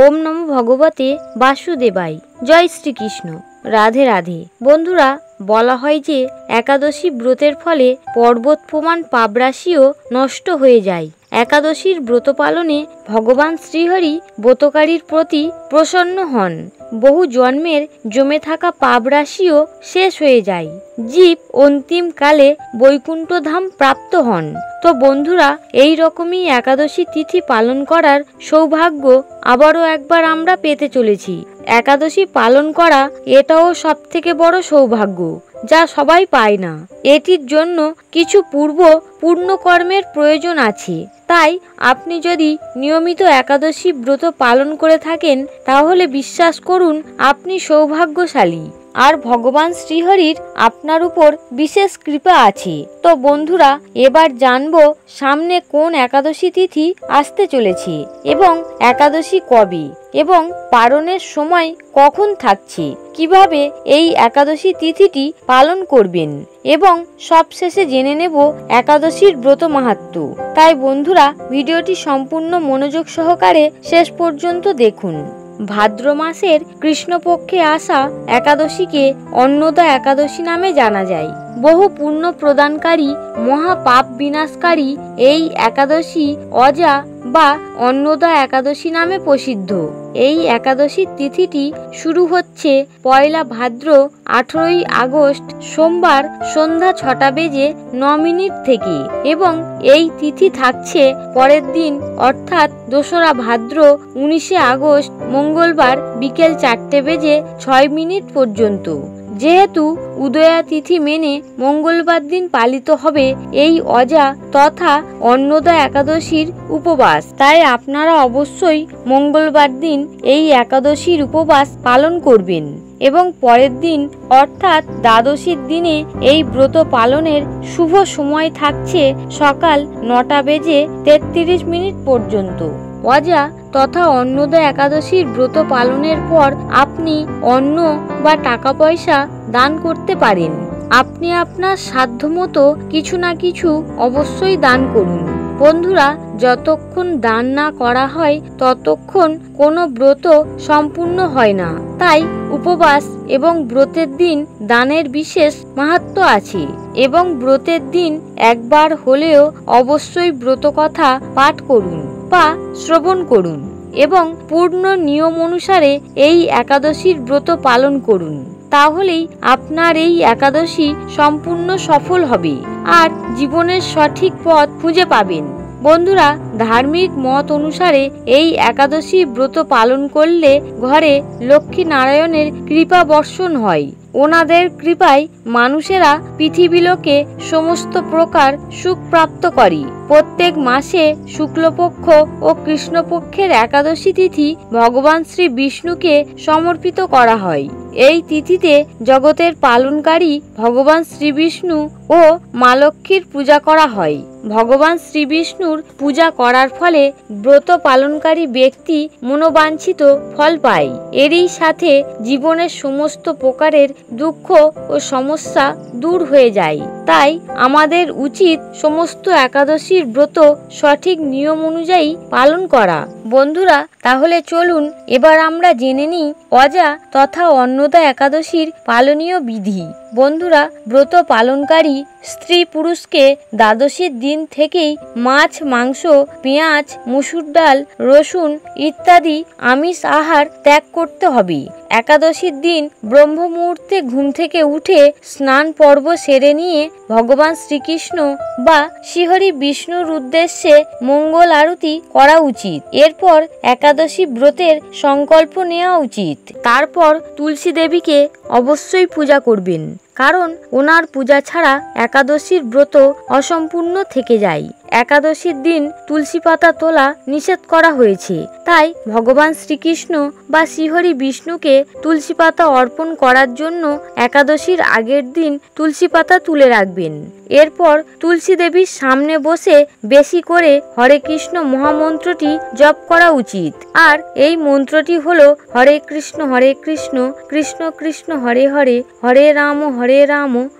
ওম নমো ভগবতে বাসুদেবাই। জয় শ্রীকৃষ্ণ। রাধে রাধে। বন্ধুরা, বলা হয় যে একাদশী ব্রতের ফলে পর্বত প্রমাণ পাপরাশিও নষ্ট হয়ে যায়। একাদশীর ব্রত পালনে ভগবান শ্রীহরি ব্রতকারীর প্রতি প্রসন্ন হন। বহু জন্মের জমে থাকা পাপরাশিও শেষ হয়ে যায়। জীব অন্তিম কালে বৈকুণ্ঠ ধাম প্রাপ্ত হন। তো বন্ধুরা, এই রকমই একাদশী তিথি পালন করার সৌভাগ্য আবারও একবার আমরা পেতে চলেছি। একাদশী পালন করা এটাও সব থেকে বড় সৌভাগ্য, যা সবাই পায় না। এটির জন্য কিছু পুণ্যকর্মের প্রয়োজন আছে। তাই আপনি যদি নিয়মিত একাদশী ব্রত পালন করে থাকেন, তাহলে বিশ্বাস করুন আপনি সৌভাগ্যশালী, আর ভগবান শ্রীহরির আপনার উপর বিশেষ কৃপা আছে। তো বন্ধুরা, এবার জানবো সামনে কোন একাদশী তিথি আসতে চলেছে এবং একাদশী কবে এবং পালনের সময় কখন থাকছে, কিভাবে এই একাদশী তিথিটি পালন করবেন এবং সবশেষে জেনে নেব একাদশীর ব্রত মাহাত্ম্য। তাই বন্ধুরা, ভিডিওটি সম্পূর্ণ মনোযোগ সহকারে শেষ পর্যন্ত দেখুন। ভাদ্র মাসের কৃষ্ণপক্ষে আসা একাদশীকে অন্নদা একাদশী নামে জানা যায়। বহু পুণ্য প্রদানকারী, মহাপাপ বিনাশকারী এই একাদশী অজা বা অন্নদা একাদশী নামে প্রসিদ্ধ। এই একাদশীর তিথিটি শুরু হচ্ছে পয়লা ভাদ্র 18ই আগস্ট সোমবার সন্ধ্যা 6টা বেজে 9 মিনিট থেকে এবং এই তিথি থাকছে পরের দিন অর্থাৎ 2রা ভাদ্র 19শে আগস্ট মঙ্গলবার বিকেল 4টে বেজে 6 মিনিট পর্যন্ত। যেহেতু উদয়া তিথি মেনে মঙ্গলবার দিন পালিত হবে এই অজা তথা অন্নদা একাদশীর উপবাস, তাই আপনারা অবশ্যই মঙ্গলবার দিন এই একাদশীর উপবাস পালন করবেন এবং পরের দিন অর্থাৎ দ্বাদশীর দিনে এই ব্রত পালনের শুভ সময় থাকছে সকাল 9টা বেজে 33 মিনিট পর্যন্ত। অজা তথা অন্নদা একাদশীর ব্রত পালনের পর আপনি অন্ন বা টাকা পয়সা দান করতে পারেন। আপনি আপনার সাধ্যমতো কিছু না কিছু অবশ্যই দান করুন। বন্ধুরা, যতক্ষণ দান না করা হয় ততক্ষণ কোনো ব্রত সম্পূর্ণ হয় না। তাই উপবাস এবং ব্রতের দিন দানের বিশেষ মাহাত্ম্য আছে এবং ব্রতের দিন একবার হলেও অবশ্যই ব্রত কথা পাঠ করুন বা শ্রবণ করুন এবং পূর্ণ নিয়ম অনুসারে এই একাদশীর ব্রত পালন করুন। তাহলেই আপনার এই একাদশী সম্পূর্ণ সফল হবে আর জীবনের সঠিক পথ খুঁজে পাবেন। বন্ধুরা, ধার্মিক মত অনুসারে এই একাদশী ব্রত পালন করলে ঘরে লক্ষ্মী নারায়ণের কৃপা বর্ষণ হয়। ওনাদের কৃপায় মানুষেরা পৃথিবীলোকে সমস্ত প্রকার সুখ প্রাপ্ত করে। প্রত্যেক মাসে শুক্লপক্ষ ও কৃষ্ণপক্ষের একাদশী তিথি ভগবান শ্রী বিষ্ণুকে সমর্পিত করা হয়। এই তিথিতে জগতের পালনকারী ভগবান শ্রী বিষ্ণু ও মা লক্ষ্মীর পূজা করা হয়। ভগবান শ্রী বিষ্ণুর পূজা করার ফলে ব্রত পালনকারী ব্যক্তি মনোবাঞ্ছিত ফল পায়। এরই সাথে জীবনের সমস্ত প্রকারের দুঃখ ও সমস্যা দূর হয়ে যায়। তাই আমাদের উচিত সমস্ত একাদশীর ব্রত সঠিক নিয়ম অনুযায়ী পালন করা। বন্ধুরা, তাহলে চলুন এবার আমরা জেনে নিই অজা তথা অন্নদা একাদশীর পালনীয় বিধি। বন্ধুরা, ব্রত পালনকারী স্ত্রী পুরুষকে দ্বাদশীর দিন থেকেই মাছ, মাংস, পেঁয়াজ, মসুর ডাল, রসুন ইত্যাদি আমিষ আহার ত্যাগ করতে হবে। একাদশীর দিন ব্রহ্ম মুহূর্তে ঘুম থেকে উঠে স্নান পর্ব সেরে নিয়ে ভগবান শ্রীকৃষ্ণ বা শ্রীহরি বিষ্ণুর উদ্দেশ্যে মঙ্গল আরতি করা উচিত। এরপর একাদশী ব্রতের সংকল্প নেওয়া উচিত। তারপর তুলসী দেবীকে অবশ্যই পূজা করবেন, কারণ ওনার পূজা ছাড়া একাদশীর ব্রত অসম্পূর্ণ থেকে যায়। একাদশীর দিন তুলসী পাতা তোলা নিষেধ করা হয়েছে, তাই ভগবান শ্রীকৃষ্ণ বা শ্রীহরি বিষ্ণুকে তুলসী পাতা অর্পণ করার জন্য একাদশীর আগের দিন তুলসী পাতা তুলে রাখবেন। এরপর তুলসী দেবীর সামনে বসে বেশি করে হরে কৃষ্ণ মহামন্ত্রটি জপ করা উচিত। আর এই মন্ত্রটি হলো হরে কৃষ্ণ কৃষ্ণ কৃষ্ণ হরে হরে, হরে রাম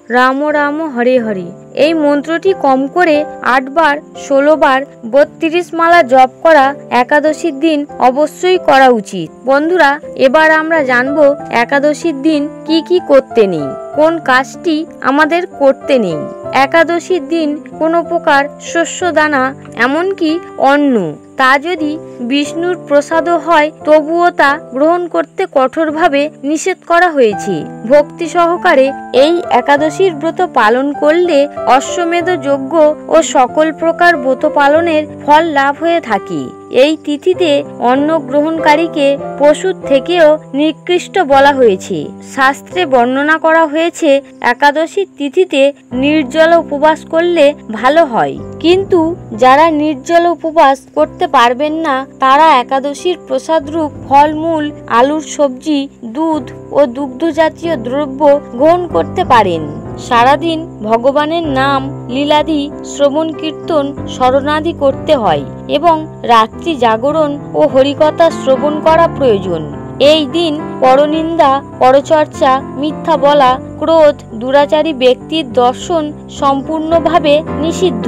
রাম রাম হরে হরে। এই মন্ত্রটি কম করে 8 বার 16 বার 32 মালা জপ করা একাদশীর দিন অবশ্যই করা উচিত। বন্ধুরা, এবার আমরা জানব একাদশীর দিন কি কি করতে নেই, কোন কাজটি আমাদের করতে নেই। একাদশীর দিন কোনো প্রকার শস্য দানা এমনকি অন্ন তা যদি বিষ্ণুর প্রসাদও হয় তবুও তা গ্রহণ করতে কঠোরভাবে নিষেধ করা হয়েছে। ভক্তি সহকারে এই একাদশীর ব্রত পালন করলে অশ্বমেধ যজ্ঞ ও সকল প্রকার ব্রত পালনের ফল লাভ হয়ে থাকে। এই তিথিতে অন্ন গ্রহণকারীকে পশুর থেকেও নিকৃষ্ট বলা হয়েছে। শাস্ত্রে বর্ণনা করা হয়েছে একাদশীর তিথিতে নির্জল উপবাস করলে ভালো হয়, কিন্তু যারা নির্জল উপবাস করতে পারবেন না তারা একাদশীর প্রসাদরূপ ফলমূল, আলুর সবজি, দুধ ও দুগ্ধ জাতীয় দ্রব্য গ্রহণ করতে পারেন। সারাদিন ভগবানের নাম লীলাদি শ্রবণ কীর্তন স্মরণাদি করতে হয় এবং রাত্রি জাগরণ ও হরিকথা শ্রবণ করা প্রয়োজন। এই দিন পরনিন্দা, পরচর্চা, মিথ্যা বলা, ক্রোধ, দুরাচারী ব্যক্তির দর্শন সম্পূর্ণভাবে নিষিদ্ধ।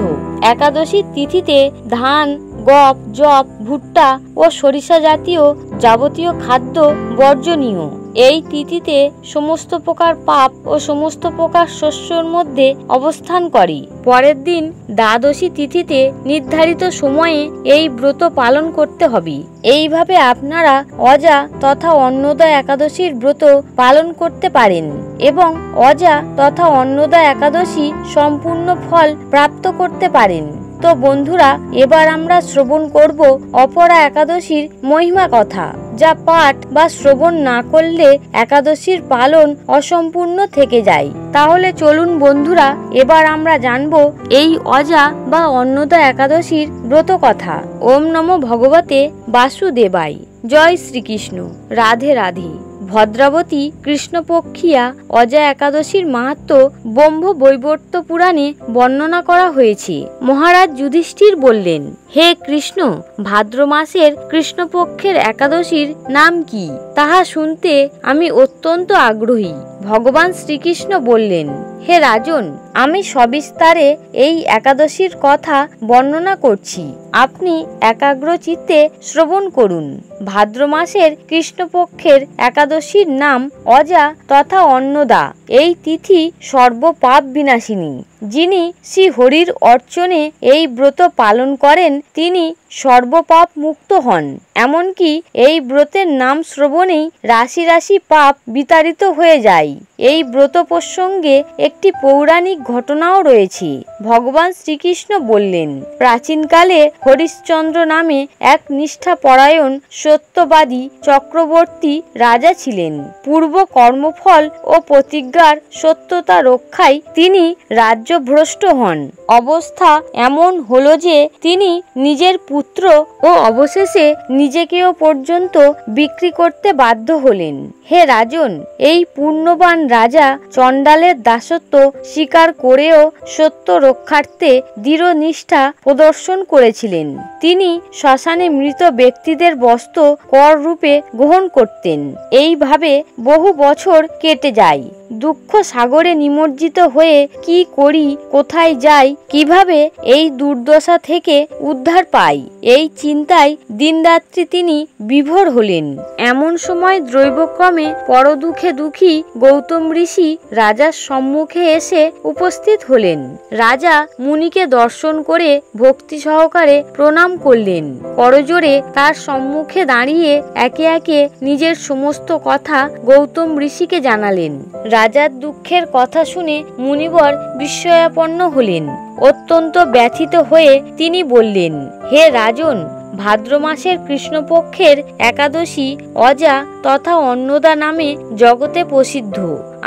একাদশীর তিথিতে ধান, গম, যব, ভুট্টা ও সরিষা জাতীয় যাবতীয় খাদ্য বর্জনীয়। এই তিথিতে সমস্ত প্রকার পাপ ও সমস্ত প্রকার শস্যর মধ্যে অবস্থান করে। পরের দিন দ্বাদশী তিথিতে নির্ধারিত সময়ে এই ব্রত পালন করতে হবে। এইভাবে আপনারা অজা তথা অন্নদা একাদশীর ব্রত পালন করতে পারেন এবং অজা তথা অন্নদা একাদশী সম্পূর্ণ ফল প্রাপ্ত করতে পারেন। তো বন্ধুরা, এবার আমরা শ্রবণ করব অপরা একাদশীর মহিমা কথা, যা পাঠ বা শ্রবণ না করলে একাদশীর পালন অসম্পূর্ণ থেকে যায়। তাহলে চলুন বন্ধুরা, এবার আমরা জানব এই অজা বা অন্নদা একাদশীর ব্রত কথা। ওম নমো ভগবতে বাসুদেবায়। জয় শ্রীকৃষ্ণ। রাধে রাধে। ভদ্রাবতী কৃষ্ণপক্ষিয়া অজা একাদশীর মাহাত্ম্য ব্রহ্ম বৈবর্ত পুরাণে বর্ণনা করা হয়েছে। মহারাজ যুধিষ্ঠির বললেন, হে কৃষ্ণ, ভাদ্র মাসের কৃষ্ণপক্ষের একাদশীর নাম কি? তাহা শুনতে আমি অত্যন্ত আগ্রহী। ভগবান শ্রীকৃষ্ণ বললেন, হে রাজন, আমি সবিস্তারে এই একাদশীর কথা বর্ণনা করছি, আপনি একাগ্র চিত্তে শ্রবণ করুন। ভাদ্র মাসের কৃষ্ণপক্ষের একাদশীর নাম অজা তথা অন্নদা। এই তিথি সর্বপাপ বিনাশিনী। যিনি শ্রী হরির অর্চনে এই ব্রত পালন করেন তিনি সর্বপাপ মুক্ত হন। এমনকি এই ব্রতের নাম শ্রবণেই রাশি রাশি পাপ বিতাড়িত হয়ে যায়। এই ব্রত প্রসঙ্গে একটি পৌরাণিক ঘটনাও রয়েছে। ভগবান শ্রীকৃষ্ণ বললেন, প্রাচীনকালে হরিশ্চন্দ্র নামে এক নিষ্ঠাপরায়ণ সত্যবাদী চক্রবর্তী রাজা ছিলেন। পূর্ব কর্মফল ও প্রতিজ্ঞার সত্যতা রক্ষায় তিনি রাজ্যভ্রষ্ট হন। অবস্থা এমন হলো যে তিনি নিজের পুত্র ও অবশেষে নিজেকেও পর্যন্ত বিক্রি করতে বাধ্য হলেন। হে রাজন, এই পুণ্যবান রাজা চণ্ডালের দাসত্ব স্বীকার করেও সত্য রক্ষার্থে দৃঢ় নিষ্ঠা প্রদর্শন করেছিলেন। তিনি শ্মশানে মৃত ব্যক্তিদের বস্ত্র কর রূপে গ্রহণ করতেন। এইভাবে বহু বছর কেটে যায়। দুঃখ সাগরে নিমজ্জিত হয়ে কি করি, কোথায় যাই, কিভাবে এই দুর্দশা থেকে উদ্ধার পাই, এই চিন্তায় দিনরাত্রি তিনি বিভোর হলেন। এমন সময় দৈবক্রমে পরদুঃখে দুঃখী গৌতম ঋষি রাজার সম্মুখে এসে উপস্থিত হলেন। রাজা মুনিকে দর্শন করে ভক্তি সহকারে প্রণাম করলেন। করজোড়ে তার সম্মুখে দাঁড়িয়ে একে একে নিজের সমস্ত কথা গৌতম ঋষিকে জানালেন। রাজার দুঃখের কথা শুনে মুনিবর বিস্ময়াপন্ন হলেন। অত্যন্ত ব্যথিত হয়ে তিনি বললেন, হে রাজন, ভাদ্র মাসের কৃষ্ণপক্ষের একাদশী অজা তথা অন্নদা নামে জগতে প্রসিদ্ধ।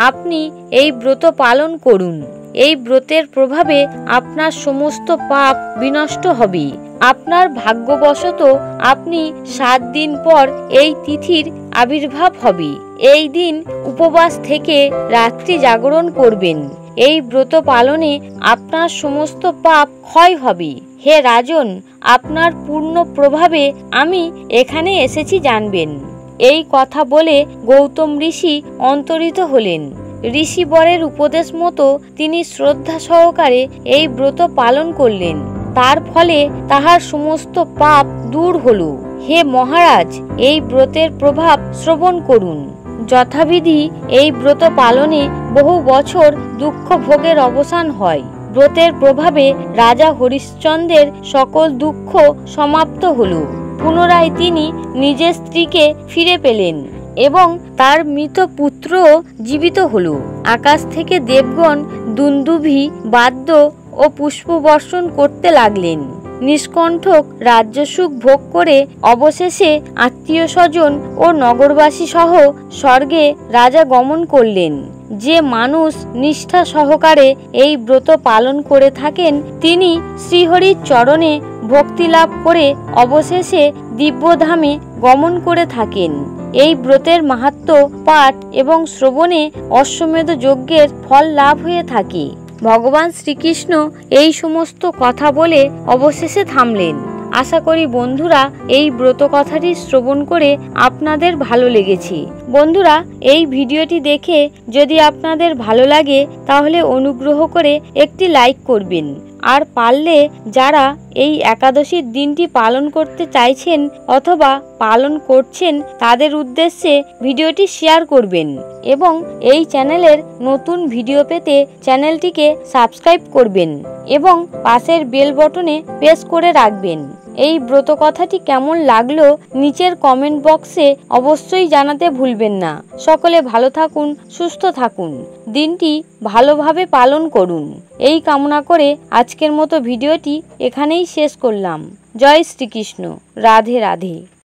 আপনি এই ব্রত পালন করুন। এই ব্রতের প্রভাবে আপনার সমস্ত পাপ বিনষ্ট হবে। আপনার ভাগ্যবশত আপনি 7 দিন পর এই তিথির আবির্ভাব হবে। এই দিন উপবাস থেকে রাত্রি জাগরণ করবেন। এই ব্রত পালনে আপনার সমস্ত পাপ ক্ষয় হবে। হে রাজন, আপনার পূর্ণ প্রভাবে আমি এখানে এসেছি জানবেন। এই কথা বলে গৌতম ঋষি অন্তরিত হলেন। ঋষিবরের উপদেশ মতো তিনি শ্রদ্ধা সহকারে এই ব্রত পালন করলেন। তার ফলে তাহার সমস্ত পাপ দূর হল। হে মহারাজ, এই ব্রতের প্রভাব শ্রবণ করুন। যথাবিধি এই ব্রত পালনে বহু বছর দুঃখ ভোগের অবসান হয়। ব্রতের প্রভাবে রাজা হরিশ্চন্দ্রের সকল দুঃখ সমাপ্ত হল। পুনরায় তিনি নিজের স্ত্রীকে ফিরে পেলেন এবং তার মৃত পুত্রও জীবিত হল। আকাশ থেকে দেবগণ দুন্দুভি, বাদ্য ও পুষ্প বর্ষণ করতে লাগলেন। নিষ্কণ্ঠক রাজ্যসুখ ভোগ করে অবশেষে আত্মীয় স্বজন ও নগরবাসী সহ স্বর্গে রাজা গমন করলেন। যে মানুষ নিষ্ঠা সহকারে এই ব্রত পালন করে থাকেন তিনি শ্রীহরির চরণে ভক্তি লাভ করে অবশেষে দিব্যধামে গমন করে থাকেন। এই ব্রতের মাহাত্ম্য পাঠ এবং শ্রবণে অশ্বমেধ যজ্ঞের ফল লাভ হয়ে থাকে। ভগবান শ্রীকৃষ্ণ এই সমস্ত কথা বলে অবশেষে থামলেন। আশা করি বন্ধুরা এই ব্রত কথাটি শ্রবণ করে আপনাদের ভালো লেগেছে। বন্ধুরা, এই ভিডিওটি দেখে যদি আপনাদের ভালো লাগে তাহলে অনুগ্রহ করে একটি লাইক করবেন। আর পারলে যারা এই একাদশীর দিনটি পালন করতে চাইছেন অথবা পালন করছেন তাদের উদ্দেশ্যে ভিডিওটি শেয়ার করবেন এবং এই চ্যানেলের নতুন ভিডিও পেতে চ্যানেলটিকে সাবস্ক্রাইব করবেন এবং পাশের বেল বটনে প্রেস করে রাখবেন। এই ব্রত কথাটি কেমন লাগলো নিচের কমেন্ট বক্সে অবশ্যই জানাতে ভুলবেন না। সকলে ভালো থাকুন, সুস্থ থাকুন, দিনটি ভালোভাবে পালন করুন। এই কামনা করে আজকের মতো ভিডিওটি এখানেই শেষ করলাম। জয় শ্রীকৃষ্ণ। রাধে রাধে।